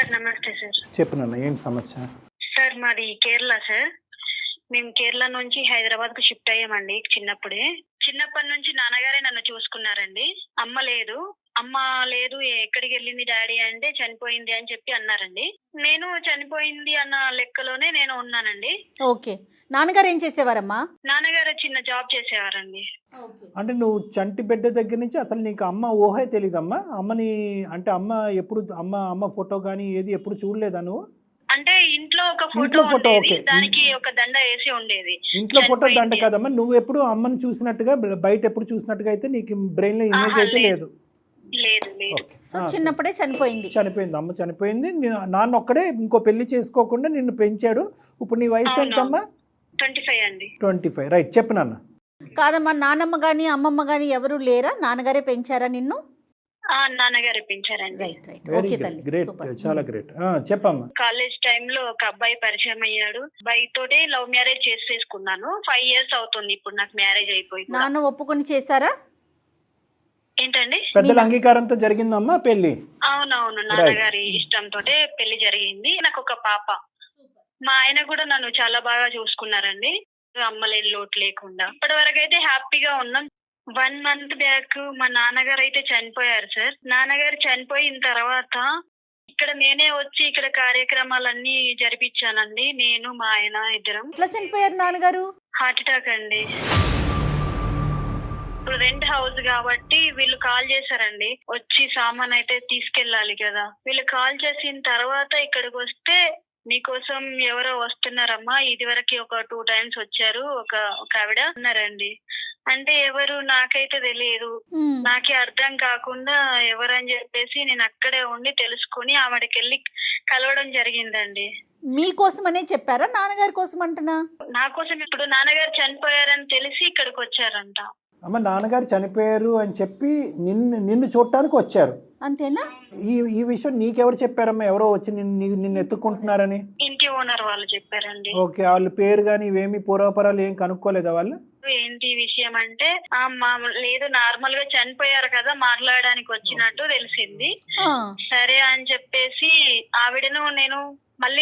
Sir నమస్తే sir. చెప్పు నాన్న, ఏంటి సమస్య? సార్ మాది కేరళ సార్. మేము కేరళ నుంచి హైదరాబాద్ కు షిఫ్ట్ అయ్యామండి చిన్నప్పుడే. చిన్నప్పటి నుంచి నాన్నగారే నన్ను చూసుకున్నారండి. అమ్మ లేదు. అమ్మ లేదు, ఎక్కడికి వెళ్ళింది డాడీ అంటే చనిపోయింది అని చెప్పి అన్నారండి. నేను చనిపోయింది అన్న లెక్కలోనే నేను ఉన్నానండి. ఓకే. నాన్నగారు ఏం చేసేవారమ్మా? నాన్నగారు చిన్న జాబ్ చేసేవారండి. అంటే నువ్వు చంటి బిడ్డ దగ్గర నుంచి అసలు నీకు అమ్మ ఊహే తెలీదమ్మా? అమ్మని అంటే అమ్మ ఎప్పుడు అమ్మ ఫోటో కానీ ఏది ఎప్పుడు చూడలేదా నువ్వు? అంటే ఇంట్లో ఒక ఇంట్లో ఫోటో ఫోటో ఉండేది, ఓకే. దానికి ఒక దండ వేసి ఉండేది. ఇంట్లో ఫోటో దండ చనిపోయింది. కాదమ్మా, నువ్వు ఎప్పుడు అమ్మని చూసినట్టుగా బయట ఎప్పుడు చూసినట్టుగా అయితే నీకు బ్రెయిన్ లో ఇమేజ్ ఆహా, అయితే లేదు. లేదు. లేదు లేదు. ఓకే. సో చిన్నప్పుడే చనిపోయింది. చనిపోయింది, అమ్మ చనిపోయింది. నాన్న ఒక్కడే ఇంకో పెళ్లి చేసుకోకుండా నిన్ను పెంచాడు. ఇప్పుడు నీ వయసు అవును. ఎంతమ్మా? 25 అండి. 25. రైట్, చెప్పు నాన్న. కాదమ్మా, నానమ్మ గాని అమ్మమ్మ గాని ఎవరు లేరా? నాన్నగారే పెంచారా నిన్ను? నాన్నగారు పెంచారండి. Right right. Very okay good, తల్లి, గ్రేట్, సూపర్. చాలా గ్రేట్. చెప్పమ్మా. కాలేజ్ టైంలో ఒక అబ్బాయి పరిచయం అయ్యాడు. అబ్బాయి తోటే లవ్ మ్యారేజ్ చేసేసుకున్నాను. 5 years అవుతుంది ఇప్పుడు నాకు మ్యారేజ్ అయిపోయి కూడా. నాన్న ఒప్పుకొని చేశారా? ఏంటండి? పెద్దల అంగీకారంతో జరిగిందమ్మా పెళ్లి? అవునవును, నాన్నగారి ఇష్టంతో పెళ్లి జరిగింది. నాకు ఒక పాప. మా ఆయన కూడా నన్ను చాలా బాగా చూసుకున్నారండి, అమ్మలేని లోటు లేకుండా. ఇప్పటి వరకు అయితే హ్యాపీగా ఉన్నాం. 1 month బ్యాక్ మా నాన్నగారు అయితే చనిపోయారు సార్. నాన్నగారు చనిపోయిన తర్వాత ఇక్కడ నేనే వచ్చి ఇక్కడ కార్యక్రమాలన్నీ జరిపించానండి. నేను మా ఆయన ఇద్దరం. ఎట్లా చనిపోయారు నాన్నగారు? హార్ట్ అటాక్ అండి. ఇప్పుడు రెంట్ హౌస్ కాబట్టి వీళ్ళు కాల్ చేశారండి, వచ్చి సామాన్ అయితే తీసుకెళ్ళాలి కదా. వీళ్ళు కాల్ చేసిన తర్వాత ఇక్కడికి వస్తే మీకోసం ఎవరో వస్తున్నారమ్మా, ఇది వరకు ఒక 2 times వచ్చారు, ఒక ఆవిడ అన్నారండి. అంటే ఎవరు నాకైతే తెలియదు. నాకే అర్థం కాకుండా ఎవరని చెప్పేసి నేను అక్కడే ఉండి తెలుసుకుని ఆవిడకి వెళ్ళి కలవడం జరిగిందండి. మీకోసమనే చెప్పారా, నాన్నగారి కోసం అంటున్నా? నా కోసం. ఇప్పుడు నాన్నగారు చనిపోయారని తెలిసి ఇక్కడికి వచ్చారంట. అమ్మ, నాన్నగారు చనిపోయారు అని చెప్పి నిన్ను చూడటానికి వచ్చారు, అంతేనా? ఈ విషయం నీకెవరు చెప్పారమ్మా? ఎవరో వచ్చి నిన్ను ఎత్తుకుంటున్నారని? ఇంటి ఓనర్ వాళ్ళు చెప్పారండి. ఓకే. వాళ్ళ పేరు కానీ ఇవేమి పూర్వపరాలు ఏం కనుక్కోలేదా వాళ్ళు? ఏంటి విషయం అంటే లేదు, నార్మల్ గా చనిపోయారు కదా, మాట్లాడడానికి వచ్చినట్టు తెలిసింది. సరే అని చెప్పేసి ఆవిడను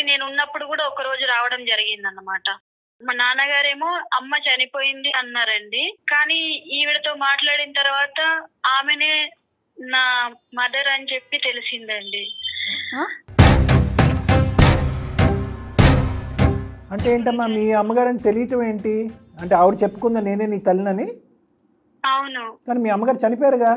నేను ఉన్నప్పుడు కూడా ఒక రోజు రావడం జరిగింది అన్నమాట. మా నాన్నగారేమో అమ్మ చనిపోయింది అన్నారండి, కానీ ఈవిడతో మాట్లాడిన తర్వాత ఆమెనే నా మదర్ అని చెప్పి తెలిసిందండి. అంటే ఏంటమ్మా, మీ అమ్మగారని తెలియటం ఏంటి? అంటే ఆవిడ చెప్పుకుందా నేనే నీ తల్లినని? అవును. కానీ మీ అమ్మగారు చనిపోయారుగా.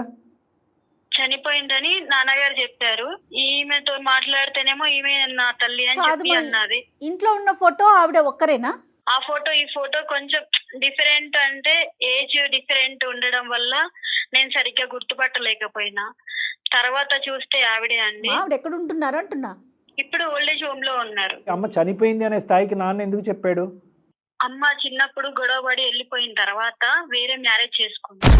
చనిపోయిందని నాన్నగారు చెప్పారు. ఈమెతో మాట్లాడితేనేమో ఈమె నా తల్లి అని చెప్పి అన్నది. ఇంట్లో ఉన్న ఫోటో ఆవిడ ఒక్కరేనా? ఆ ఫోటో ఈ ఫోటో కొంచెం డిఫరెంట్, అంటే ఏజ్ డిఫరెంట్ ఉండడం వల్ల నేను సరిగ్గా గుర్తుపట్టలేకపోయినా. తర్వాత చూస్తే ఆవిడే అండి. ఆవిడ ఎక్కడ ఉంటున్నారు అంటున్నా? ఇప్పుడు ఓల్డేజ్ హోమ్ లో ఉన్నారు. అమ్మ చనిపోయింది అనే స్థాయికి నాన్న ఎందుకు చెప్పాడు? అమ్మ చిన్నప్పుడు గొడవపడి వెళ్ళిపోయిన తర్వాత వేరే మ్యారేజ్ చేసుకుంది.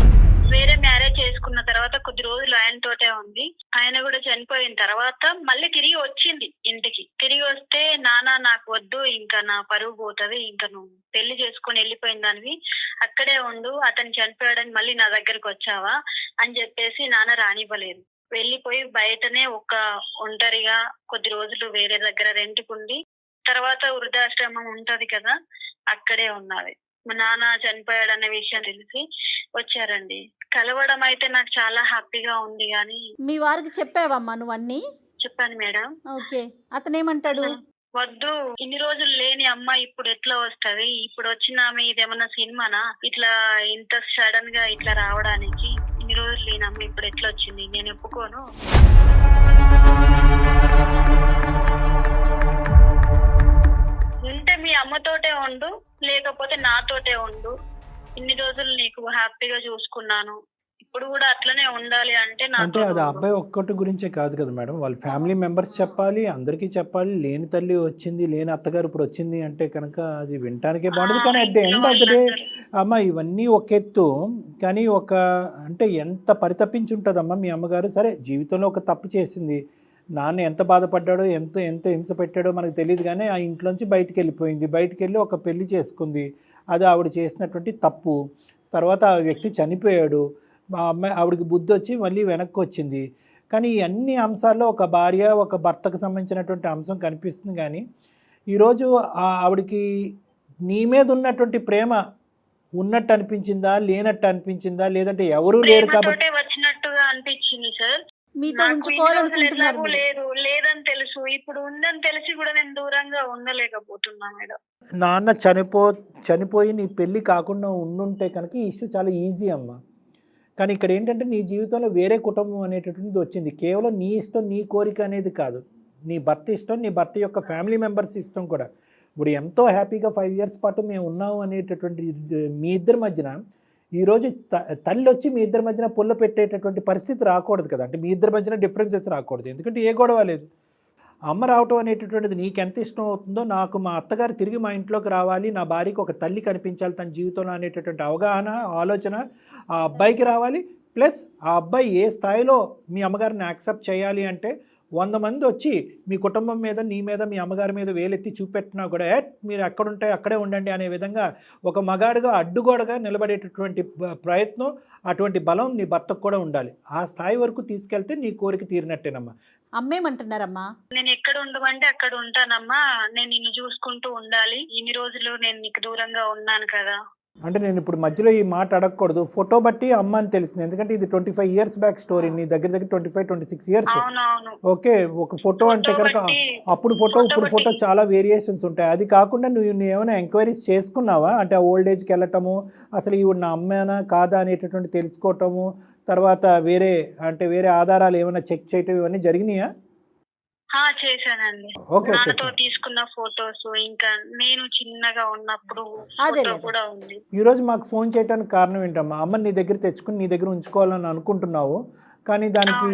వేరే మ్యారేజ్ చేసుకున్న తర్వాత కొద్ది రోజులు ఆయన తోటే ఉంది. ఆయన కూడా చనిపోయిన తర్వాత మళ్ళీ తిరిగి వచ్చింది ఇంటికి. తిరిగి వస్తే నాన్న నాకు వద్దు, ఇంకా నా పరువు పోతుంది, ఇంకా నువ్వు పెళ్లి చేసుకుని వెళ్ళిపోయిన దానివి అక్కడే ఉండు, అతను చనిపోయాడని మళ్ళీ నా దగ్గరకు వచ్చావా అని చెప్పేసి నాన్న రానివ్వలేదు. వెళ్ళిపోయి బయటనే ఒంటరిగా కొద్ది రోజులు వేరే దగ్గర రెంట్కుండి, తర్వాత వృద్ధాశ్రమం ఉంటది కదా, అక్కడే ఉన్నది. మా నాన్న చనిపోయాడనే విషయం తెలిసి వచ్చారండి. కలవడం అయితే నాకు చాలా హ్యాపీగా ఉంది. కానీ మీ వారికి చెప్పావమ్మా నువ్వు అన్ని? చెప్పాను మేడం. ఓకే. అతనేమంటాడు? వద్దు, ఇన్ని రోజులు లేని అమ్మ ఇప్పుడు ఎట్లా వస్తది, ఇప్పుడు వచ్చిన ఆమె ఇదేమన్నా సినిమానా, ఇట్లా ఇంత సడన్ గా ఇట్లా రావడానికి? ఇన్ని రోజులు లేని అమ్మ ఇప్పుడు ఎట్లా వచ్చింది, నేను ఒప్పుకోను. ఉంటే మీ అమ్మతోటే ఉండు, లేకపోతే నాతోటే ఉండు. ఇన్ని రోజులు నీకు హ్యాపీగా చూసుకున్నాను, ఇప్పుడు కూడా అట్లనే ఉండాలి అంటే అంటే అది అబ్బాయి ఒక్కటి గురించే కాదు కదా మేడం, వాళ్ళ ఫ్యామిలీ మెంబర్స్ చెప్పాలి, అందరికీ చెప్పాలి. లేని తల్లి వచ్చింది, లేని అత్తగారు ఇప్పుడు వచ్చింది అంటే కనుక అది వినటానికే బాగుండదు. కానీ at the end of the day అమ్మ ఇవన్నీ ఒక ఎత్తు, కానీ అంటే ఎంత పరితపించి ఉంటుందమ్మా మీ అమ్మగారు. సరే, జీవితంలో ఒక తప్పు చేసింది, నాన్న ఎంత బాధపడ్డాడో ఎంత హింస పెట్టాడో మనకు తెలియదు, కానీ ఆ ఇంట్లోంచి బయటికి వెళ్ళిపోయింది. బయటికి వెళ్ళి ఒక పెళ్లి చేసుకుంది, అది ఆవిడ చేసినటువంటి తప్పు. తర్వాత ఆ వ్యక్తి చనిపోయాడు, మా అమ్మాయి ఆవిడకి బుద్ధి వచ్చి మళ్ళీ వెనక్కి వచ్చింది. కానీ ఈ అన్ని అంశాల్లో ఒక భార్య ఒక భర్తకు సంబంధించినటువంటి అంశం కనిపిస్తుంది. కానీ ఈరోజు ఆవిడకి నీ మీద ఉన్నటువంటి ప్రేమ ఉన్నట్టు అనిపించిందా, లేనట్టు అనిపించిందా, లేదంటే ఎవరూ లేరు కాబట్టి ప్రేమతోటే వచ్చినట్టుగా అనిపించింది సార్. మీతో నాకు ఇన్ని రోజులు ఉంచుకోవాలనుకుంటున్నారు ఎలాగూ మీరు. లేదు, లేదని తెలుసు. ఇప్పుడు ఉందని తెలిసి కూడా నేను దూరంగా ఉండలేకపోతున్నా మేడం. నాన్న చనిపోయి నీ పెళ్ళి కాకుండా ఉండుంటే కనుక ఈ ఇష్యూ చాలా ఈజీ అమ్మ. కానీ ఇక్కడ ఏంటంటే నీ జీవితంలో వేరే కుటుంబం అనేటటువంటిది వచ్చింది. కేవలం నీ ఇష్టం నీ కోరిక అనేది కాదు, నీ భర్త ఇష్టం, నీ భర్త యొక్క ఫ్యామిలీ మెంబర్స్ ఇష్టం కూడా. ఇప్పుడు ఎంతో హ్యాపీగా 5 years పాటు మేము ఉన్నాము అనేటటువంటి మీ ఇద్దరి మధ్యన ఈరోజు తల్లి వచ్చి మీ ఇద్దరి మధ్యన పుల్ల పెట్టేటటువంటి పరిస్థితి రాకూడదు కదా. అంటే మీ ఇద్దరి మధ్యన డిఫరెన్సెస్ రాకూడదు, ఎందుకంటే ఏ గొడవ లేదు. అమ్మ రావటం అనేటటువంటిది నీకు ఎంత ఇష్టం అవుతుందో, నాకు మా అత్తగారు తిరిగి మా ఇంట్లోకి రావాలి, నా భార్యకి ఒక తల్లి కనిపించాలి తన జీవితంలో అనేటటువంటి అవగాహన ఆలోచన ఆ అబ్బాయికి రావాలి. ప్లస్ ఆ అబ్బాయి ఏ స్థాయిలో మీ అమ్మగారిని యాక్సెప్ట్ చేయాలి అంటే 100 మంది వచ్చి మీ కుటుంబం మీద, నీ మీద, మీ అమ్మగారి మీద వేలెత్తి చూపెట్టినా కూడా మీరు ఎక్కడుంటే అక్కడే ఉండండి అనే విధంగా ఒక మగాడుగా అడ్డుగోడగా నిలబడేటటువంటి ప్రయత్నం, అటువంటి బలం నీ భర్తకు కూడా ఉండాలి. ఆ స్థాయి వరకు తీసుకెళ్తే నీ కోరిక తీరినట్టేనమ్మా. అమ్మేమంటున్నారమ్మా? నేను ఎక్కడ ఉండమంటే అక్కడ ఉంటానమ్మా. నేను నిన్ను చూసుకుంటూ ఉండాలి. ఇన్ని రోజులు నేను నీకు దూరంగా ఉన్నాను కదా. అంటే నేను ఇప్పుడు మధ్యలో ఈ మాట అడగకూడదు. ఫోటో బట్టి అమ్మ అని తెలిసింది, ఎందుకంటే ఇది 25 years బ్యాక్ స్టోరీ. నీ దగ్గర 25-26 years. అవునవును. ఓకే, ఒక ఫోటో అంటే కనుక అప్పుడు ఫోటో ఇప్పుడు ఫోటో చాలా వేరియేషన్స్ ఉంటాయి. అది కాకుండా నువ్వు ఏమైనా ఎంక్వైరీస్ చేసుకున్నావా? అంటే ఆ ఓల్డ్ ఏజ్కి వెళ్ళటము, అసలు ఈవిడ నా అమ్మేనా కాదా అనేటటువంటి తెలుసుకోవటము, తర్వాత వేరే ఆధారాలు ఏమైనా చెక్ చేయటం, ఇవన్నీ జరిగినాయా? చేశానండి. ఓకే, నాన్నతో తీసుకున్న ఫొటోస్, ఇంకా నేను చిన్నగా ఉన్నప్పుడు అదే ఫోటో లేదా? కూడా ఉంది. ఈరోజు మాకు ఫోన్ చేయడానికి కారణం ఏంటమ్మా? అమ్మని నీ దగ్గర తెచ్చుకుని నీ దగ్గర ఉంచుకోవాలని అనుకుంటున్నావు, కానీ దానికి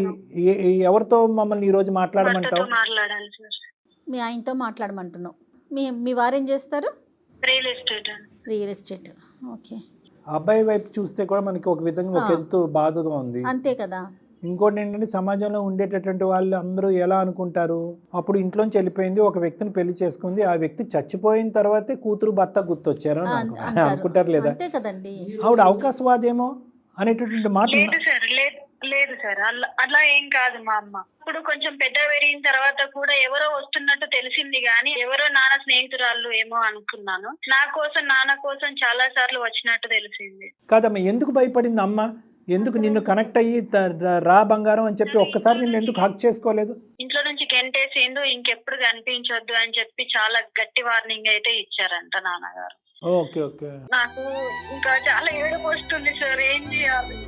ఎవరితో మమ్మల్ని ఈరోజు మాట్లాడమంటావు? భర్తతో మాట్లాడాలి సార్. మీ ఆయనతో మాట్లాడమంటున్నావు. మీ వారేం చేస్తారు? రియల్ ఎస్టేట్ అండి. Real estate. ఓకే. అబ్బాయి వైపు చూస్తే కూడా మనకి ఒక విధంగా ఒక ఎంతో బాధగా ఉంది. అంతే కదా. ఇంకోటి ఏంటంటే సమాజంలో ఉండేటటువంటి వాళ్ళు అందరూ ఎలా అనుకుంటారు, అప్పుడు ఇంట్లోంచి వెళ్ళిపోయింది, ఒక వ్యక్తిని పెళ్లి చేసుకుంది, ఆ వ్యక్తి చచ్చిపోయిన తర్వాతే కూతురు భర్త గుర్తొచ్చారు అని అనుకుంటారు లేదా? అంతే కదండి. ఆవిడ అవకాశవాదేమో అనేటటువంటి మాట. లేదు సార్, అలా ఏం కాదు. మా అమ్మ ఇప్పుడు కొంచెం పెద్ద పెరిగిన తర్వాత కూడా ఎవరో వస్తున్నట్టు తెలిసింది, గానీ ఎవరో నాన్న స్నేహితురాళ్ళు ఏమో అనుకున్నాను. నాన్న కోసం చాలా సార్లు వచ్చినట్టు తెలిసింది. కాదమ్మా, ఎందుకు భయపడింది అమ్మ? ఎందుకు నిన్ను కనెక్ట్ అయ్యి రా బంగారం అని చెప్పి ఒక్కసారి నిన్ను ఎందుకు హక్ చేసుకోలేదు? ఇంట్లో నుంచి గెంటేసిండు, ఇంకెప్పుడు కనిపించొద్దు అని చెప్పి చాలా గట్టి వార్నింగ్ అయితే ఇచ్చారంట నాన్నగారు. Okay okay. నాకు ఇంకా చాలా ఏడుపు వస్తుంది సార్, ఏం చేయాలి?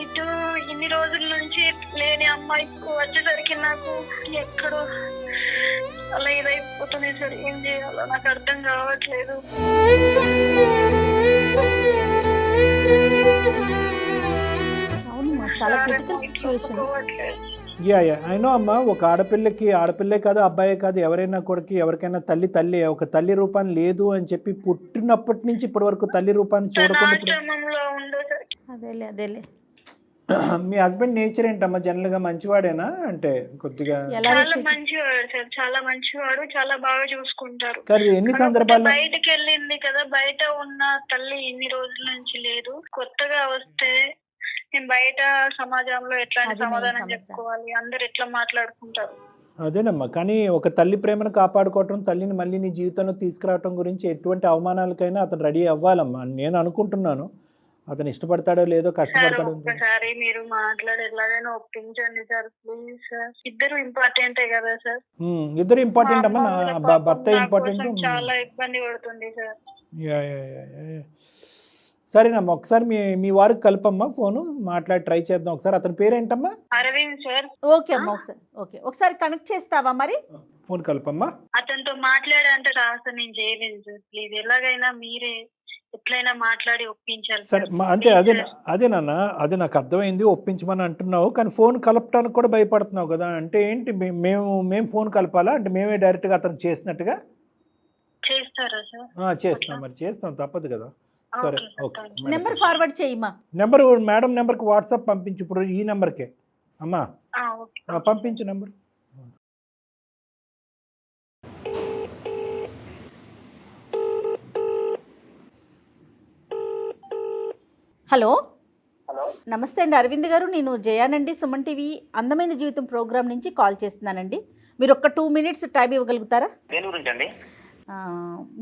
ఇటు ఇన్ని రోజుల నుంచి లేని అమ్మాయి వచ్చేసరికి నాకు ఎక్కడో అలా ఇదైపోతుంది సార్. ఏం చేయాలో నాకు అర్థం కావట్లేదు. అవునమ్మా, చాలా క్రిటికల్ సిచ్యువేషన్. అయినో అమ్మ, ఒక ఆడపిల్లే కాదు, అబ్బాయే కాదు, ఎవరైనా కూడా ఎవరికైనా తల్లి ఒక తల్లి రూపాన్ని లేదు అని చెప్పి పుట్టినప్పటి నుంచి ఇప్పటి వరకు తల్లి రూపాన్ని చూడకుండా. అదేలే. మీ హస్బెండ్ నేచర్ ఏంటమ్మా? జనరల్ గా మంచివాడేనా? అంటే కొద్దిగా చాలా మంచివాడు సార్, చాలా మంచివాడు, చాలా బాగా చూసుకుంటారు. కానీ ఎన్ని సందర్భాల్లో బయటకు వెళ్ళింది కదా, బయట ఉన్న తల్లి ఇన్ని రోజుల నుంచి లేదు. కొత్తగా వస్తే నేను బయట సమాజంలో ఎట్లాంటి సమాధానం చెప్పుకోవాలి, అందరు ఎట్లా మాట్లాడుకుంటారు. అదేనమ్మా, కానీ ఒక తల్లి ప్రేమను కాపాడుకోవటం, తల్లిని మళ్ళీ నీ జీవితంలో తీసుకురావటం గురించి ఎటువంటి అవమానాలకైనా అతను రెడీ అవ్వాలమ్మా నేను అనుకుంటున్నాను. అతను ఇష్టపడతాడో లేదో, కష్టపడతాడో. ఒక్కసారి మీరు మాట్లాడి ఎలాగైనా ఒప్పించండి సార్, ప్లీజ్ సార్. ఇద్దరు ఇంపార్టెంటే కదా సార్. ఇద్దరు ఇంపార్టెంట్ అమ్మా, భర్త ఇంపార్టెంట్. చాలా ఇబ్బంది పడుతుంది సార్. సరేనమ్మా, ఒకసారి మీ వారికి కలపమ్మా, ఫోను మాట్లాడి ట్రై చేద్దాం ఒకసారి. అతని పేరేంటమ్మా? అరవింద్ సార్. ఓకే అమ్మా, ఒకసారి కనెక్ట్ చేస్తావా మరి? ఫోన్ కలపమ్మా. అతనితో మాట్లాడేంత రాస నేను చేయలేను సార్, ప్లీజ్ ఎలాగైనా మీరే ఎట్లయినా మాట్లాడి ఒప్పించాలి. సరే అంటే అదేనన్నా, అదే నాకు అర్థమైంది, ఒప్పించమని అంటున్నావు, కానీ ఫోన్ కలపడానికి కూడా భయపడుతున్నావు కదా. అంటే ఏంటి, మేము ఫోన్ కలపాలా? అంటే మేమే డైరెక్ట్గా అతను చేసినట్టుగా చేస్తారా సార్? చేస్తాం, మరి చేస్తాం, తప్పదు కదా. సరే ఓకే. నెంబర్ ఫార్వర్డ్ చేయమ్మా. నెంబర్ మేడం నెంబర్కి వాట్సాప్ పంపించు, ఇప్పుడు ఈ నెంబర్కే అమ్మా పంపించు నెంబర్. Hello hello. నమస్తే అండి అరవింద్ గారు, నేను జయానండి, సుమన్ టీవీ అందమైన జీవితం ప్రోగ్రామ్ నుంచి కాల్ చేస్తున్నానండి. మీరు ఒక్క 2 minutes టైం ఇవ్వగలుగుతారా? దేని గురించి అండి?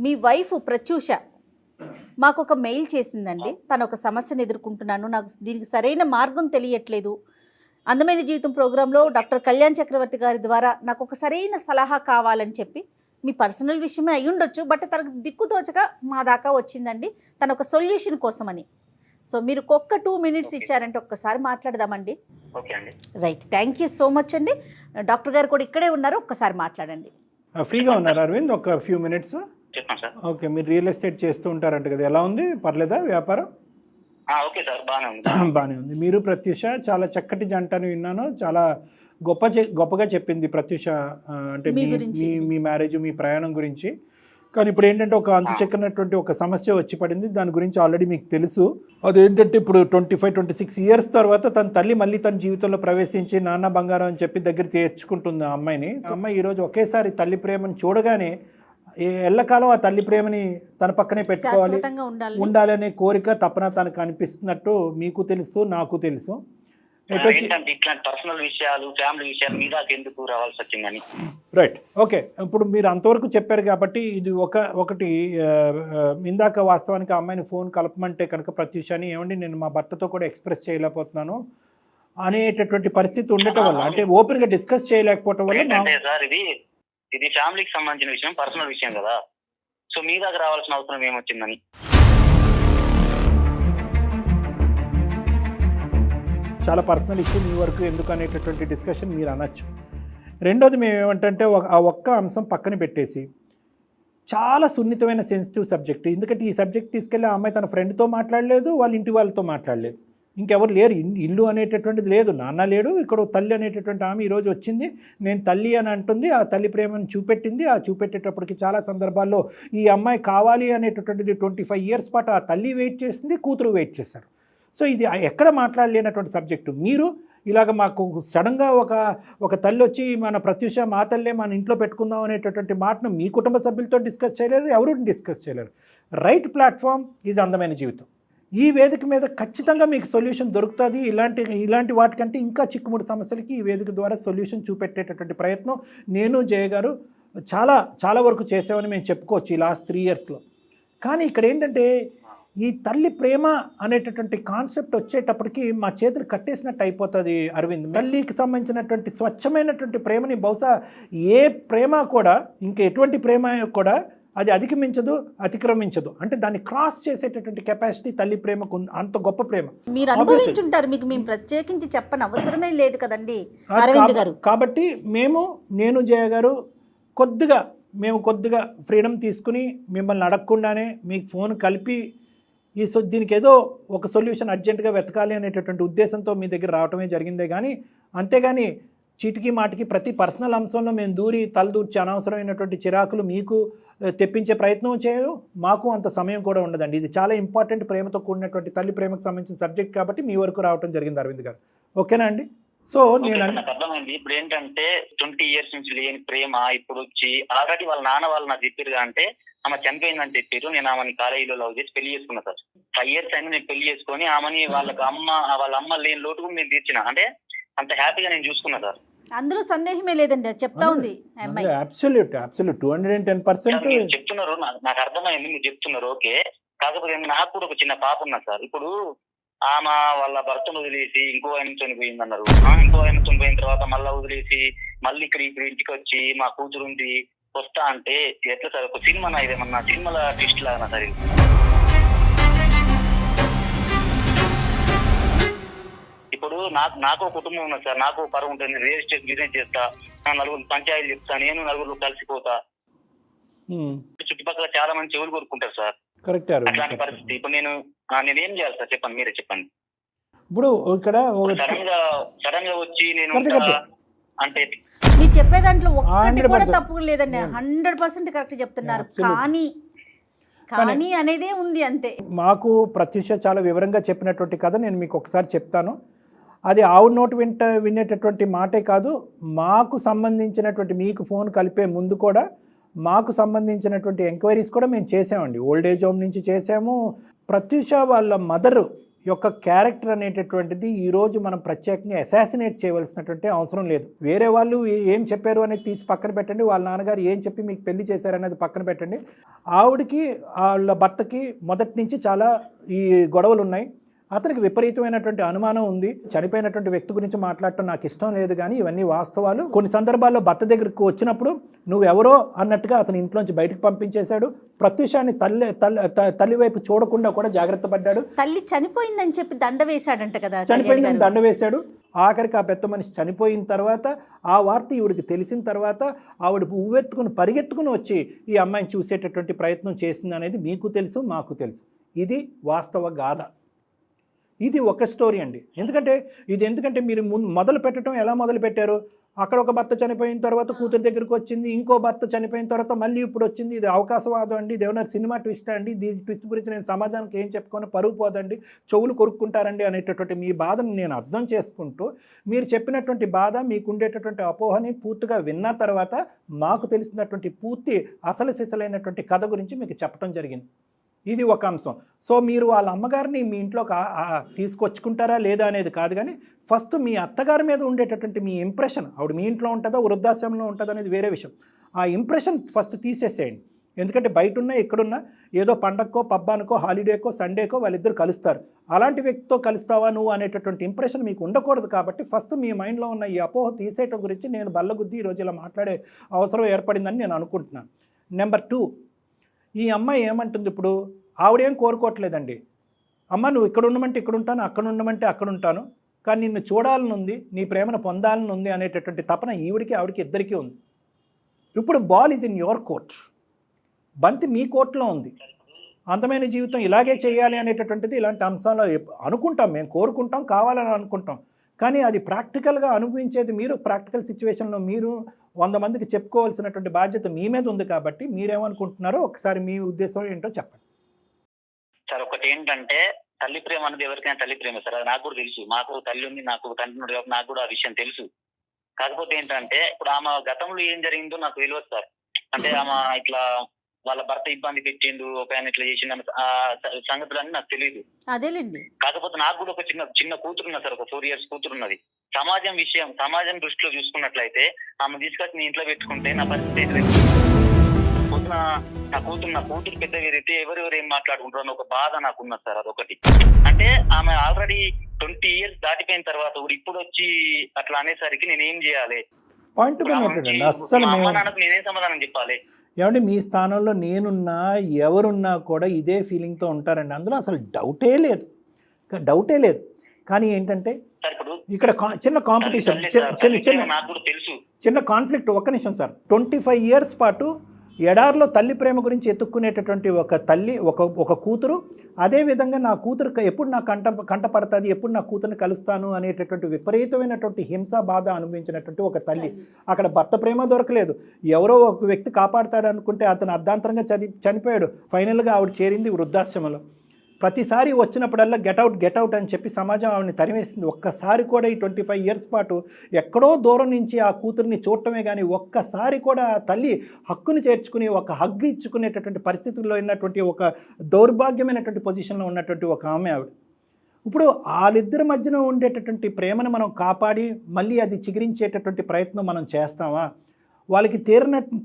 మీ వైఫ్ ప్రత్యూష మాకు ఒక మెయిల్ చేసిందండి. తను ఒక సమస్యను ఎదుర్కొంటున్నాను, నాకు దీనికి సరైన మార్గం తెలియట్లేదు. అందమైన జీవితం ప్రోగ్రాంలో డాక్టర్ కళ్యాణ్ చక్రవర్తి గారి ద్వారా నాకు ఒక సరైన సలహా కావాలని చెప్పి, మీ పర్సనల్ విషయమే అయి ఉండొచ్చు, బట్ తనకు దిక్కుతోచగా మా దాకా వచ్చిందండి తన ఒక సొల్యూషన్ కోసమని. సో మీరు ఒక్క 2 minutes ఇచ్చారంటే ఒక్కసారి మాట్లాడదామండి. ఓకే అండి. Right, thank you so much అండి. డాక్టర్ గారు కూడా ఇక్కడే ఉన్నారు, ఒక్కసారి మాట్లాడండి. ఫ్రీగా ఉన్నారు అరవింద్, ఒక ఫ్యూ మినిట్స్? చెప్పండి సార్. ఓకే, మీరు రియల్ ఎస్టేట్ చేస్తూ ఉంటారంట కదా, ఎలా ఉంది, పర్లేదా వ్యాపారం? ఓకే సార్, బాగానే ఉంది. బాగానే ఉంది. మీరు ప్రత్యూష చాలా చక్కటి జంట అని విన్నాను, చాలా గొప్పగా చెప్పింది ప్రత్యూష, అంటే మీ మ్యారేజ్, మీ ప్రయాణం గురించి. కానీ ఇప్పుడు ఏంటంటే ఒక అంతు చెక్కినటువంటి ఒక సమస్య వచ్చి పడింది, దాని గురించి ఆల్రెడీ మీకు తెలుసు. అదేంటంటే ఇప్పుడు 25-26 years తర్వాత తన తల్లి మళ్ళీ తన జీవితంలో ప్రవేశించి నాన్న బంగారం అని చెప్పి దగ్గర తెచ్చుకుంటుంది ఆ అమ్మాయిని. ఆ అమ్మాయి ఈరోజు ఒకేసారి తల్లి ప్రేమను చూడగానే ఎల్లకాలం ఆ తల్లి ప్రేమని తన పక్కనే పెట్టుకోవాలి, ఉండాలనే కోరిక, తపన తనకు అనిపిస్తున్నట్టు మీకు తెలుసు, నాకు తెలుసు. ఇట్లాంటి పర్సనల్ విషయాలు, ఫ్యామిలీ విషయాలు మీద ఎందుకు రావాల్సి వచ్చిందని. Right, okay. ఇప్పుడు మీరు అంతవరకు చెప్పారు కాబట్టి ఇది ఒకటి ఇందాక వాస్తవానికి ఆ అమ్మాయిని ఫోన్ కలపమంటే కనుక ప్రత్యూషాని, ఏమండి నేను మా భర్తతో కూడా ఎక్స్ప్రెస్ చేయలేకపోతున్నాను అనేటటువంటి పరిస్థితి ఉండటం వల్ల, అంటే ఓపెన్ గా డిస్కస్ చేయలేకపోవటం వల్ల. సార్ ఇది ఫ్యామిలీకి సంబంధించిన విషయం, పర్సనల్ విషయం కదా, సో మీ దగ్గర రావాల్సిన అవసరం ఏమొచ్చిందని. చాలా పర్సనల్ ఇష్యూ, మీ వరకు ఎందుకు అనేటటువంటి డిస్కషన్ మీరు అనొచ్చు. రెండోది మేము ఏమంటే ఆ ఒక్క అంశం పక్కన పెట్టేసి, చాలా సున్నితమైన సెన్సిటివ్ సబ్జెక్ట్, ఎందుకంటే ఈ సబ్జెక్ట్ తీసుకెళ్ళి ఆ అమ్మాయి తన ఫ్రెండ్తో మాట్లాడలేదు, వాళ్ళ ఇంటి వాళ్ళతో మాట్లాడలేదు, ఇంకెవరు లేరు, ఇల్లు అనేటటువంటిది లేదు, నాన్న లేడు, ఇక్కడ తల్లి అనేటటువంటి ఆమె ఈరోజు వచ్చింది, నేను తల్లి అని అంటుంది, ఆ తల్లి ప్రేమను చూపెట్టింది. ఆ చూపెట్టేటప్పటికి చాలా సందర్భాల్లో ఈ అమ్మాయి కావాలి అనేటటువంటిది 25 years పాటు ఆ తల్లి వెయిట్ చేసింది, కూతురు వెయిట్ చేశారు. సో ఇది ఎక్కడ మాట్లాడలేనటువంటి సబ్జెక్టు. మీరు ఇలాగ మాకు సడన్గా ఒక తల్లి వచ్చి మన ప్రత్యూష మా తల్లే మన ఇంట్లో పెట్టుకుందాం అనేటటువంటి మాటను మీ కుటుంబ సభ్యులతో డిస్కస్ చేయలేరు, ఎవరు డిస్కస్ చేయలేరు. రైట్ ప్లాట్ఫామ్ ఈజ్ అందమైన జీవితం. ఈ వేదిక మీద ఖచ్చితంగా మీకు సొల్యూషన్ దొరుకుతుంది. ఇలాంటి వాటికంటే ఇంకా చిక్కుముడి సమస్యలకి ఈ వేదిక ద్వారా సొల్యూషన్ చూపెట్టేటటువంటి ప్రయత్నం నేను జయ గారు చాలా వరకు చేసామని మేము చెప్పుకోవచ్చు ఈ లాస్ట్ 3 yearsలో. కానీ ఇక్కడ ఏంటంటే ఈ తల్లి ప్రేమ అనేటటువంటి కాన్సెప్ట్ వచ్చేటప్పటికి మా చేతులు కట్టేసినట్టు అయిపోతుంది అరవింద్. తల్లికి సంబంధించినటువంటి స్వచ్ఛమైనటువంటి ప్రేమని బహుశా ఏ ప్రేమ కూడా, ఇంకా ఎటువంటి ప్రేమ కూడా అది అధిగమించదు, అతిక్రమించదు. అంటే దాన్ని క్రాస్ చేసేటటువంటి కెపాసిటీ తల్లి ప్రేమకు, అంత గొప్ప ప్రేమ మీరు అనుభవించుంటారు, మీకు మేము ప్రత్యేకించి చెప్పని అవసరమే లేదు కదండి అరవింద్ గారు. కాబట్టి నేను జయ గారు కొద్దిగా ఫ్రీడమ్ తీసుకుని మిమ్మల్ని అడగకుండానే మీకు ఫోన్ కలిపి దీనికి ఏదో ఒక సొల్యూషన్ అర్జెంటుగా వెతకాలి అనేటటువంటి ఉద్దేశంతో మీ దగ్గర రావటమే జరిగిందే కానీ, అంతేగాని చీటికి మాటికి ప్రతి పర్సనల్ అంశంలో మేము తలదూర్చి అనవసరమైనటువంటి చిరాకులు మీకు తెప్పించే ప్రయత్నం చేయరు, మాకు అంత సమయం కూడా ఉండదండి. ఇది చాలా ఇంపార్టెంట్, ప్రేమతో కూడినటువంటి తల్లి ప్రేమకు సంబంధించిన సబ్జెక్ట్ కాబట్టి మీ వరకు రావటం జరిగింది అరవింద్ గారు. ఓకేనా అండి? సో నేను అర్థమైంది. ఇప్పుడు ఏంటంటే 20 years నుంచి లేని ప్రేమ ఇప్పుడు వచ్చి, ఆల్రెడీ వాళ్ళ నాన్న వాళ్ళు నాకు చెప్పారు అంటే ఆమె చనిపోయిందని చెప్పారు. నేను ఆమెని కాలేజీలో లవ్ చేసి పెళ్లి చేసుకున్నా సార్. 5 years అయినా నేను పెళ్లి చేసుకొని ఆమెని వాళ్ళ అమ్మ లేని లోటు కూడా నేను తీర్చిన, అంటే అంత హ్యాపీగా నేను చూసుకున్నా సార్. అందులో సందేహమే లేదండి, చెప్తా ఉంది అబ్సల్యూట్ 210%. మీరు చెప్తున్నారు, నాకు అర్థమైంది మీరు చెప్తున్నారు, ఓకే. కాకపోతే నాకు కూడా ఒక చిన్న పాప ఉన్నది సార్. ఇప్పుడు ఆమె వాళ్ళ భర్తను వదిలేసి ఇంకో ఆయన చనిపోయింది అన్నారు. ఇంకో ఆయన చనిపోయిన తర్వాత మళ్ళీ వదిలేసి మళ్ళీ ఇక్కడ ఇంటికి వచ్చి మా కూతురు ఉంది వస్తా అంటే ఎట్లా సార్? ఒక సినిమా ఇదేమన్నా సినిమాల ట్విస్ట్ లాగా సార్. ఇప్పుడు నాకు కుటుంబం ఉన్నది సార్, నాకు పరువు ఉంటుంది, రియల్ ఎస్టేట్ బిజినెస్ చేస్తా, నలుగురు పంచాయతీలు చెప్తా, నేను నలుగురు కలిసిపోతా, చుట్టుపక్కల చాలా మంది చెవులు కోరుకుంటారు సార్. కరెక్ట్. అట్లాంటి పరిస్థితి ఇప్పుడు నేనేం చేయాలి సార్ చెప్పండి, మీరే చెప్పండి. ఇప్పుడు ఇక్కడ సడన్ గా వచ్చి నేను అంటే మీరు చెప్పే దాంట్లో ఒక్కటి కూడా తప్పు లేదండి, 100% కరెక్ట్ చెప్తున్నారు. కానీ అనేదే ఉంది అంతే. మాకు ప్రత్యూష చాలా వివరంగా చెప్పినటువంటి కథ నేను మీకు ఒకసారి చెప్తాను. అది ఆవుడు నోటు వినేటటువంటి మాటే కాదు, మాకు సంబంధించినటువంటి మీకు ఫోన్ కలిపే ముందు కూడా మాకు సంబంధించినటువంటి ఎంక్వైరీస్ కూడా మేము చేసామండి. ఓల్డ్ ఏజ్ హోమ్ నుంచి చేసాము. ప్రత్యూష వాళ్ళ మదరు యొక్క క్యారెక్టర్ అనేటటువంటిది ఈరోజు మనం ప్రత్యేకంగా అసాసినేట్ చేయవలసినటువంటి అవసరం లేదు. వేరే వాళ్ళు ఏం చెప్పారు అనేది తీసి పక్కన పెట్టండి, వాళ్ళ నాన్నగారు ఏం చెప్పి మీకు పెళ్లి చేశారనేది పక్కన పెట్టండి. ఆవిడకి వాళ్ళ భర్తకి మొదటి నుంచి చాలా ఈ గొడవలు ఉన్నాయి. అతనికి విపరీతమైనటువంటి అనుమానం ఉంది. చనిపోయినటువంటి వ్యక్తి గురించి మాట్లాడటం నాకు ఇష్టం లేదు, కానీ ఇవన్నీ వాస్తవాలు. కొన్ని సందర్భాల్లో భర్త దగ్గరికి వచ్చినప్పుడు నువ్వెవరో అన్నట్టుగా అతని ఇంట్లోంచి బయటకు పంపించేశాడు. ప్రత్యూషాన్ని తల్లి వైపు చూడకుండా కూడా జాగ్రత్త పడ్డాడు. తల్లి చనిపోయిందని చెప్పి దండ వేశాడంట కదా, చనిపోయిందని దండ వేశాడు. ఆఖరికి ఆ పెద్ద మనిషి చనిపోయిన తర్వాత ఆ వార్త ఈవిడికి తెలిసిన తర్వాత ఆవిడ పరిగెత్తుకుని వచ్చి ఈ అమ్మాయిని చూసేటటువంటి ప్రయత్నం చేసింది అనేది మీకు తెలుసు, మాకు తెలుసు. ఇది వాస్తవ గాథ. ఇది ఒక స్టోరీ అండి. ఎందుకంటే మీరు మొదలు పెట్టడం ఎలా మొదలు పెట్టారు? అక్కడ ఒక భర్త చనిపోయిన తర్వాత కూతురు దగ్గరికి వచ్చింది, ఇంకో భర్త చనిపోయిన తర్వాత మళ్ళీ ఇప్పుడు వచ్చింది. ఇది అవకాశవాదం అండి, దేవన సినిమా ట్విస్ట్ అండి, దీని ట్విస్ట్ గురించి నేను సమాజానికి ఏం చెప్పుకొని పరుగు పోదండి, చెవులు కొరుక్కుంటారండి అనేటటువంటి మీ బాధను నేను అర్థం చేసుకుంటూ మీరు చెప్పినటువంటి బాధ, మీకు ఉండేటటువంటి అపోహని పూర్తిగా విన్న తర్వాత మాకు తెలిసినటువంటి పూర్తి అసలు సిసలైనటువంటి కథ గురించి మీకు చెప్పడం జరిగింది. ఇది ఒక అంశం. సో మీరు వాళ్ళ అమ్మగారిని మీ ఇంట్లోకి తీసుకొచ్చుకుంటారా లేదా అనేది కాదు, కానీ ఫస్ట్ మీ అత్తగారి మీద ఉండేటటువంటి మీ ఇంప్రెషన్, ఆవిడ మీ ఇంట్లో ఉంటుందో వృద్ధాశ్రమంలో ఉంటుందో అనేది వేరే విషయం. ఆ ఇంప్రెషన్ ఫస్ట్ తీసేసేయండి. ఎందుకంటే బయట ఉన్నా ఎక్కడున్నా ఏదో పండగకో పబ్బానికో హాలిడేకో సండేకో వాళ్ళిద్దరు కలుస్తారు. అలాంటి వ్యక్తితో కలుస్తావా నువ్వు అనేటటువంటి ఇంప్రెషన్ మీకు ఉండకూడదు. కాబట్టి ఫస్ట్ మీ మైండ్లో ఉన్న ఈ అపోహ తీసేయటం గురించి నేను బల్లగుద్ది ఈరోజు ఇలా మాట్లాడే అవసరం ఏర్పడిందని నేను అనుకుంటున్నాను. నెంబర్ 2, ఈ అమ్మాయి ఏమంటుంది ఇప్పుడు? ఆవిడేం కోరుకోవట్లేదండి. అమ్మ నువ్వు ఇక్కడ ఉండమంటే ఇక్కడ ఉంటాను, అక్కడ ఉండమంటే అక్కడ ఉంటాను, కానీ నిన్ను చూడాలని ఉంది, నీ ప్రేమను పొందాలని ఉంది అనేటటువంటి తపన ఆవిడికి ఇద్దరికీ ఉంది. ఇప్పుడు ball is in your court, బంతి మీ కోర్టులో ఉంది. అందమైన జీవితం ఇలాగే చేయాలి అనేటటువంటిది ఇలాంటి అంశాల్లో అనుకుంటాం, మేము కోరుకుంటాం, కావాలని అనుకుంటాం, కానీ అది ప్రాక్టికల్గా అనుభవించేది మీరు. ప్రాక్టికల్ సిచ్యువేషన్లో మీరు 100 మందికి చెప్పుకోవాల్సినటువంటి బాధ్యత మీ మీద ఉంది. కాబట్టి మీరేమనుకుంటున్నారో ఒకసారి మీ ఉద్దేశం ఏంటో చెప్పండి సార్. ఒకటి ఏంటంటే తల్లి ప్రేమ అనేది ఎవరికైనా తల్లి ప్రేమ సార్, అది నాకు కూడా తెలుసు. మాకు తల్లి ఉంది, నాకు తండ్రి ఉన్నాడు కాబట్టి నాకు కూడా ఆ విషయం తెలుసు. కాకపోతే ఏంటంటే ఇప్పుడు ఆమె గతంలో ఏం జరిగిందో నాకు తెలియదు సార్. అంటే ఆమె ఇట్లా వాళ్ళ భర్త ఇబ్బంది పెట్టిండు, ఒక ఆయన ఇట్లా చేసిండు, సంగతులన్నీ నాకు తెలియదు. అదేలేండి. కాకపోతే నాకు కూడా ఒక చిన్న కూతురు ఉన్నది సార్, ఒక 4 years కూతురు ఉన్నది. సమాజం దృష్టిలో చూసుకున్నట్లయితే ఆమె తీసుకొచ్చి నీ ఇంట్లో పెట్టుకుంటే నా పరిస్థితి పొద్దున నా కూతురు పెద్ద వేరైతే ఎవరెవరు ఏం మాట్లాడుకుంటారో ఒక బాధ నాకు ఉన్నది సార్. అదొకటి. అంటే ఆమె ఆల్రెడీ 20 years దాటిపోయిన తర్వాత ఇప్పుడు వచ్చి అట్లా అనేసరికి నేనేం చేయాలి? పాయింట్ అస్సలు నేనేం సమాధానం చెప్పాలి? ఏమంటే మీ స్థానంలో నేనున్నా ఎవరున్నా కూడా ఇదే ఫీలింగ్తో ఉంటారండి. అందులో అసలు డౌటే లేదు. కానీ ఏంటంటే ఇక్కడ చిన్న కాంపిటీషన్, చిన్న కాన్ఫ్లిక్ట్. ఒక్క నిమిషం సార్. 25 years పాటు ఎడారిలో తల్లి ప్రేమ గురించి ఎత్తుక్కునేటటువంటి ఒక తల్లి, ఒక కూతురు, అదేవిధంగా నా కూతురు ఎప్పుడు నా కంట పడుతుంది, ఎప్పుడు నా కూతురుని కలుస్తాను అనేటటువంటి విపరీతమైనటువంటి హింస బాధ అనుభవించినటువంటి ఒక తల్లి. అక్కడ భర్త ప్రేమ దొరకలేదు, ఎవరో ఒక వ్యక్తి కాపాడుతాడు అనుకుంటే అతను అర్ధాంతరంగా చనిపోయాడు. ఫైనల్గా ఆవిడ చేరింది వృద్ధాశ్రమంలో. ప్రతిసారి వచ్చినప్పుడల్లా గెట్అవుట్ అని చెప్పి సమాజం ఆవిడని తరివేసింది. ఒక్కసారి కూడా ఈ 25 years పాటు ఎక్కడో దూరం నుంచి ఆ కూతుర్ని చూడటమే కానీ ఒక్కసారి కూడా ఆ తల్లి హక్కుని చేర్చుకుని ఒక హగ్గు ఇచ్చుకునేటటువంటి పరిస్థితుల్లో ఉన్నటువంటి ఒక దౌర్భాగ్యమైనటువంటి పొజిషన్లో ఉన్నటువంటి ఒక ఆమె ఆవిడ. ఇప్పుడు వాళ్ళిద్దరి మధ్యన ఉండేటటువంటి ప్రేమను మనం కాపాడి మళ్ళీ అది చిగురించేటటువంటి ప్రయత్నం మనం చేస్తామా? వాళ్ళకి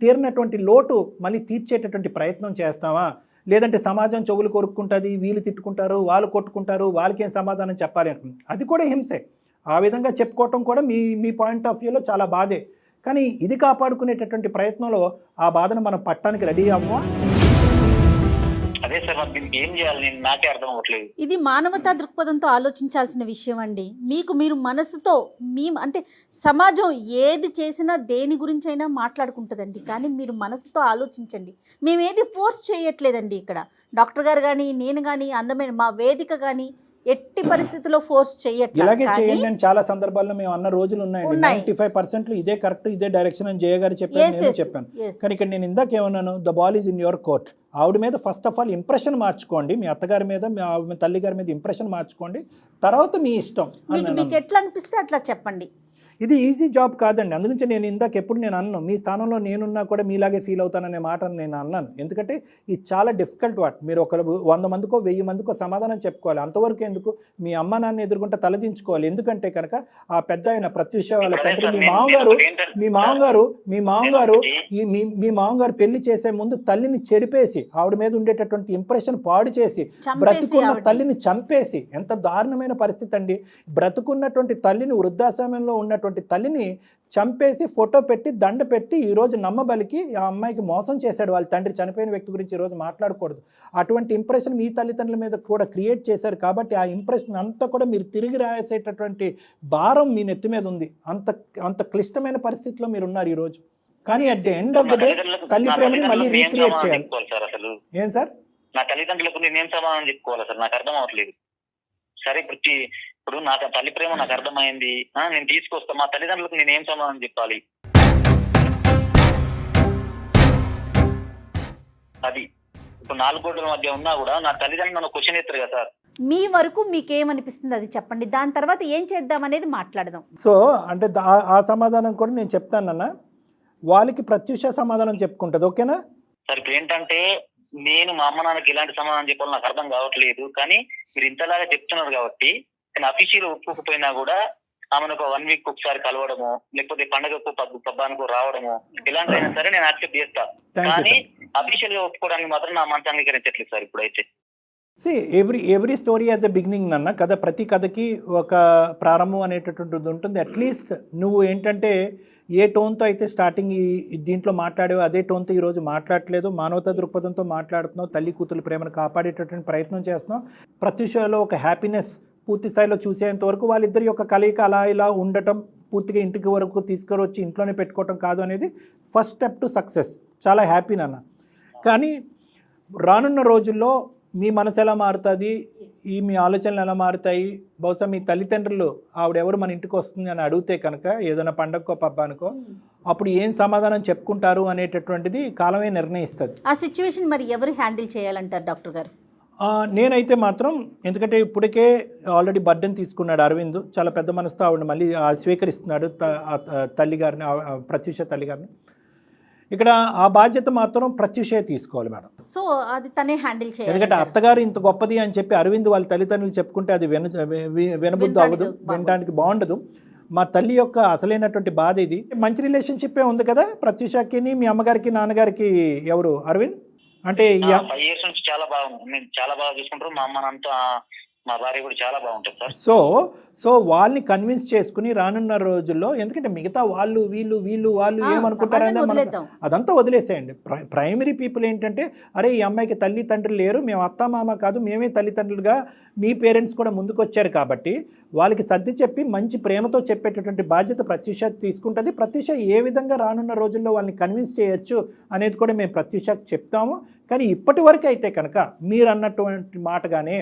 తీరినటువంటి లోటు మళ్ళీ తీర్చేటటువంటి ప్రయత్నం చేస్తామా? లేదంటే సమాజం చెవులు కొరుక్కుంటుంది, వీళ్ళు తిట్టుకుంటారు, వాళ్ళు కొట్టుకుంటారు, వాళ్ళకేం సమాధానం చెప్పాలి అనుకుంటుంది. అది కూడా హింసే. ఆ విధంగా చెప్పుకోవటం కూడా మీ పాయింట్ ఆఫ్ వ్యూలో చాలా బాధే. కానీ ఇది కాపాడుకునేటటువంటి ప్రయత్నంలో ఆ బాధను మనం పట్టడానికి రెడీ అవ్వమా? అదే సార్, దీనికి ఏం చేయాలి నాకే అర్థం అవ్వట్లేదు. ఇది మానవతా దృక్పథంతో ఆలోచించాల్సిన విషయం అండి. మీరు మనసుతో అంటే సమాజం ఏది చేసినా దేని గురించి అయినా మాట్లాడుకుంటుందండి, కానీ మీరు మనసుతో ఆలోచించండి. మేమేది ఫోర్స్ చేయట్లేదండి. ఇక్కడ డాక్టర్ గారు కానీ, నేను కానీ, అందమైన మా వేదిక కానీ ఎట్టి పరిస్థితుల్లో ఫోర్స్ చేయట్లేదు. ఇలాగే చేయండి అని చాలా సందర్భాల్లో మేము అన్న రోజులు ఉన్నాయండి. 95% ఇదే కరెక్ట్, ఇదే డైరెక్షన్ అని జయ గారు చెప్పాను. కానీ ఇక్కడ నేను ఇందాక ఏమన్నాను, the ball is in your court. ఆవిడ మీద ఫస్ట్ ఆఫ్ ఆల్ ఇంప్రెషన్ మార్చుకోండి, మీ అత్తగారి మీద, మీ తల్లి గారి మీద ఇంప్రెషన్ మార్చుకోండి, తర్వాత మీ ఇష్టం. మీకు ఎట్లా అనిపిస్తే అట్లా చెప్పండి. ఇది ఈజీ జాబ్ కాదండి. అందుగురించి నేను ఇందాక ఎప్పుడు నేను అన్నాను, మీ స్థానంలో నేనున్నా కూడా మీలాగే ఫీల్ అవుతాననే మాట నేను అన్నాను. ఎందుకంటే ఇది చాలా డిఫికల్ట్ వాట్. మీరు ఒక 100 మందికో 1000 మందికో సమాధానం చెప్పుకోవాలి. అంతవరకు ఎందుకు మీ అమ్మ నాన్న ఎదుర్కొంటే తలదించుకోవాలి. ఎందుకంటే కనుక ఆ పెద్ద ఆయన ప్రత్యూష వాళ్ళ తండ్రి మీ మామగారు పెళ్లి చేసే ముందు తల్లిని చెడిపేసి ఆవిడ మీద ఉండేటటువంటి ఇంప్రెషన్ పాడు చేసి బ్రతుకున్న తల్లిని చంపేసి, ఎంత దారుణమైన పరిస్థితి అండి. బ్రతుకున్నటువంటి తల్లిని, వృద్ధాశ్రమంలో ఉన్నటువంటి తల్లిని చంపేసి ఫోటో పెట్టి దండ పెట్టి ఈరోజు నమ్మబలికి ఆ అమ్మాయికి మోసం చేశాడు వాళ్ళ తండ్రి. చనిపోయిన వ్యక్తి గురించి ఈరోజు మాట్లాడకూడదు. అటువంటి ఇంప్రెషన్ మీ తల్లిదండ్రుల మీద కూడా క్రియేట్ చేశారు కాబట్టి ఆ ఇంప్రెషన్ అంతా కూడా మీరు తిరిగి రాసేటటువంటి భారం మీ నెత్తి మీద ఉంది. అంత క్లిష్టమైన పరిస్థితిలో మీరు ఉన్నారు ఈరోజు. కానీ at the end of the day తల్లి ప్రేమని మళ్ళీ రీక్రియేట్ చేయాలి. ఏం సార్? నా తల్లిదండ్రులకు నేనేం సమాధానం చెప్పుకోవాలి సార్? నాకు అర్థం అవ్వట్లేదు. సరే ఇప్పుడు నాకు తల్లి ప్రేమ నాకు అర్థమైంది, నేను తీసుకొస్తా. మా తల్లిదండ్రులకు నేనేం సమాధానం చెప్పాలి? అది ఇప్పుడు 4 గోడల మధ్య ఉన్నా కూడా నా తల్లిదండ్రులు నన్ను క్వశ్చన్ ఎత్తారు కదా సార్. మీ వరకు మీకేమనిపిస్తుంది అది చెప్పండి, దాని తర్వాత ఏం చేద్దాం అనేది మాట్లాడదాం. సో అంటే ఆ సమాధానం కూడా నేను చెప్తానన్నా, వాళ్ళకి ప్రత్యూష సమాధానం చెప్పుకుంటుంది. ఓకేనా సార్? ఇప్పుడు ఏంటంటే నేను మా అమ్మ నాన్నకి ఎలాంటి సమాధానం చెప్పాలో నాకు అర్థం కావట్లేదు. కానీ మీరు ఇంతలాగా చెప్తున్నారు కాబట్టి నేను అఫీషియల్ ఒప్పుకోకపోయినా కూడా ఆమెను ఒక 1 వీక్ ఒకసారి కలవడము, లేకపోతే పండుగకు పబ్బానికి రావడము, ఎలాంటిదైనా సరే నేను యాక్సెప్ట్ చేస్తా. కానీ అఫీషియల్ గా ఒప్పుకోవడానికి మాత్రం నా మనసు అంగీకరించట్లేదు సార్ ఇప్పుడైతే. Every story as a beginning నాన్న. కథ, ప్రతి కథకి ఒక ప్రారంభం అనేటటువంటిది ఉంటుంది. అట్లీస్ట్ నువ్వు ఏంటంటే ఏ టోన్తో అయితే స్టార్టింగ్ దీంట్లో మాట్లాడేవో అదే టోన్తో ఈరోజు మాట్లాడట్లేదు. మానవతా దృక్పథంతో మాట్లాడుతున్నావు. తల్లి కూతురు ప్రేమను కాపాడేటటువంటి ప్రయత్నం చేస్తున్నావు. ప్రత్యూషలో ఒక హ్యాపీనెస్ పూర్తి స్థాయిలో చూసేంత వరకు వాళ్ళిద్దరి యొక్క కలయిక అలా ఇలా ఉండటం, పూర్తిగా ఇంటికి వరకు తీసుకువచ్చి ఇంట్లోనే పెట్టుకోవటం కాదు అనేది ఫస్ట్ స్టెప్ టు సక్సెస్. చాలా హ్యాపీ నాన్న. కానీ రానున్న రోజుల్లో మీ మనసు ఎలా మారుతుంది, మీ ఆలోచనలు ఎలా మారుతాయి, బహుశా మీ తల్లిదండ్రులు ఆవిడెవరు మన ఇంటికి వస్తుంది అని అడిగితే కనుక ఏదైనా పండగకో పబ్బానికో అప్పుడు ఏం సమాధానం చెప్పుకుంటారు అనేటటువంటిది కాలమే నిర్ణయిస్తుంది. ఆ సిచ్యువేషన్ మరి ఎవరు హ్యాండిల్ చేయాలంటారు డాక్టర్ గారు? నేనైతే మాత్రం, ఎందుకంటే ఇప్పటికే ఆల్రెడీ బర్డెన్ తీసుకున్నాడు అరవింద్, చాలా పెద్ద మనసుతో ఆవిడ మళ్ళీ స్వీకరిస్తున్నాడు తల్లిగారిని, ప్రత్యూష తల్లిగారిని. ఇక్కడ ఆ బాధ్యత మాత్రం ప్రత్యూషే తీసుకోవాలి మేడం. సో అది తనే హ్యాండిల్ చేయాలి. ఎందుకంటే అత్తగారు ఇంత గొప్పది అని చెప్పి అరవింద్ వాళ్ళ తల్లిదండ్రులు చెప్పుకుంటే అది వినబుద్ధి అవ్వదు, వినడానికి బాగుండదు. మా తల్లి యొక్క అసలైనటువంటి బాధ ఇది. మంచి రిలేషన్షిప్పే ఉంది కదా ప్రత్యూషకి, మీ అమ్మగారికి నాన్నగారికి. ఎవరు అరవింద్ అంటే 5 years నుంచి చాలా బాగుంది. నేను చాలా బాగా చూసుకుంటారు. మా అమ్మ నాన్నతో మా భార్య కూడా చాలా బాగుంటుంది సార్. సో వాళ్ళని కన్విన్స్ చేసుకుని రానున్న రోజుల్లో, ఎందుకంటే మిగతా వాళ్ళు ఏమనుకుంటారని అదంతా వదిలేసేయండి. ప్రైమరీ పీపుల్ ఏంటంటే, అరే ఈ అమ్మాయికి తల్లి తండ్రులు లేరు, మేము అత్త మామ కాదు, మేమే తల్లిదండ్రులుగా, మీ పేరెంట్స్ కూడా ముందుకు వచ్చారు కాబట్టి వాళ్ళకి సర్ది చెప్పి మంచి ప్రేమతో చెప్పేటటువంటి బాధ్యత ప్రత్యూష తీసుకుంటుంది. ప్రత్యూష ఏ విధంగా రానున్న రోజుల్లో వాళ్ళని కన్విన్స్ చేయొచ్చు అనేది కూడా మేము ప్రత్యూషకి చెప్తాము. కానీ ఇప్పటి వరకు అయితే కనుక మీరు అన్నటువంటి మాటగానే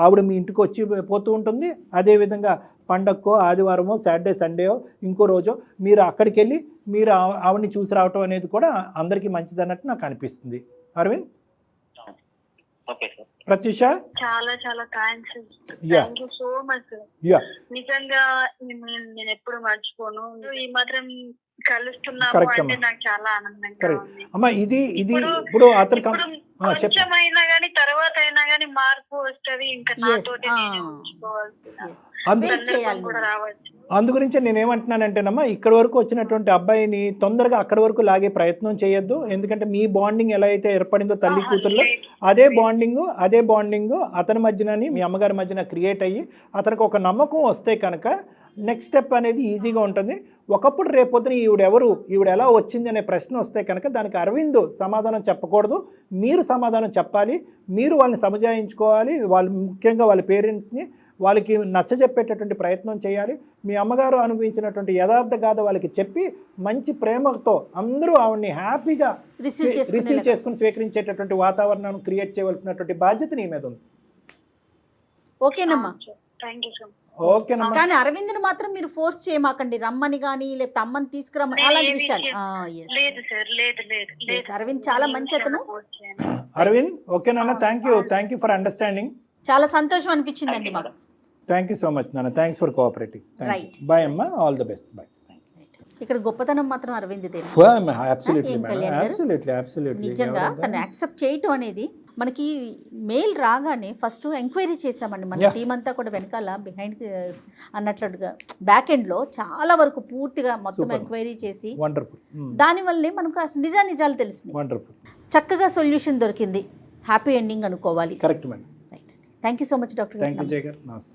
ఆవిడ మీ ఇంటికి వచ్చి పోతూ ఉంటుంది. అదేవిధంగా పండగకో, ఆదివారమో, సాటర్డే, సండేయో, ఇంకో రోజో మీరు అక్కడికి వెళ్ళి మీరు ఆవిడని చూసి రావటం అనేది కూడా అందరికీ మంచిది అన్నట్టు నాకు అనిపిస్తుంది. అరవింద్, ప్రత్యూష, చాలా చాలా thanks. Thank you so much. నిజంగా నేను ఎప్పుడు మర్చిపోను. ఈ మాత్రం కలుస్తున్నాము అంటే నాకు చాలా ఆనందంగా ఉంది. అమ్మా ఇది ఇప్పుడు అతను కొంచెమైనా గానీ తర్వాత అయినా గానీ మార్పు వస్తుంది. ఇంకా నాతోటి కూడా రావచ్చు. అందుగురించి నేనేమంటున్నానంటేనమ్మా, ఇక్కడ వరకు వచ్చినటువంటి అబ్బాయిని తొందరగా అక్కడి వరకు లాగే ప్రయత్నం చేయొద్దు. ఎందుకంటే మీ బాండింగ్ ఎలా అయితే ఏర్పడిందో తల్లి కూతుర్లో, అదే బాండింగ్ అతని మధ్యనని మీ అమ్మగారి మధ్యన క్రియేట్ అయ్యి అతనికి ఒక నమ్మకం వస్తే కనుక నెక్స్ట్ స్టెప్ అనేది ఈజీగా ఉంటుంది. ఒకప్పుడు రేపొద్దున ఈవిడ ఎలా వచ్చింది అనే ప్రశ్న వస్తే కనుక దానికి అరవింద్ సమాధానం చెప్పకూడదు, మీరు సమాధానం చెప్పాలి. మీరు వాళ్ళని సమజాయించుకోవాలి. వాళ్ళు ముఖ్యంగా వాళ్ళ పేరెంట్స్ని వాళ్ళకి నచ్చజెప్పేటటువంటి ప్రయత్నం చేయాలి. మీ అమ్మగారు అనుభవించినటువంటి యథార్థ గాథ వాళ్ళకి చెప్పి మంచి ప్రేమతో అందరూ ఆవిడని హ్యాపీగా రిసీవ్ చేసుకుని స్వీకరించేటటువంటి వాతావరణాన్ని క్రియేట్ చేయవలసినటువంటి బాధ్యత నీ మీద ఉంది. ఓకేనమ్మా? Thank you so much. ఓకేనమ్మా. కానీ అరవింద్ని మాత్రం మీరు ఫోర్స్ చేయమాకండి, రమ్మని కానీ లేకపోతే అమ్మని తీసుకురమ్మని అలాంటి విషయాలు. అరవింద్ చాలా మంచి అతను. అరవింద్, ఓకేనా? Thank you for understanding. చాలా సంతోషం అనిపించిందండి మాకు. థ్యాంక్ యూ సో మచ్ నాన్న, thanks for cooperating. Right. Bye అమ్మా, ఆల్ ద బెస్ట్, బాయ్. ఇక్కడ గొప్పతనం మాత్రం అరవింద్దే. అబ్సల్యూట్లీ ఏం మేడం, కళ్యాణ్ గారు? Absolutely absolutely. నిజంగా తను యాక్సెప్ట్ చేయటం అనేది మనకి మెయిల్ రాగానే ఫస్ట్ ఎంక్వైరీ చేసామండి మన Yeah. టీం అంతా కూడా వెనకాల బిహైండ్ అన్నట్లుగా బ్యాక్ ఎండ్లో చాలా వరకు పూర్తిగా మొత్తం Super. ఎంక్వైరీ చేసి వండర్ఫుల్, దానివల్లే మనకు అసలు నిజాలు తెలిసినాయి. వండర్ఫుల్, చక్కగా సొల్యూషన్ దొరికింది, హ్యాపీ ఎండింగ్ అనుకోవాలి. Correct madam. Right, thank you so much doctor. Thank you Jaya garu, నమస్తే.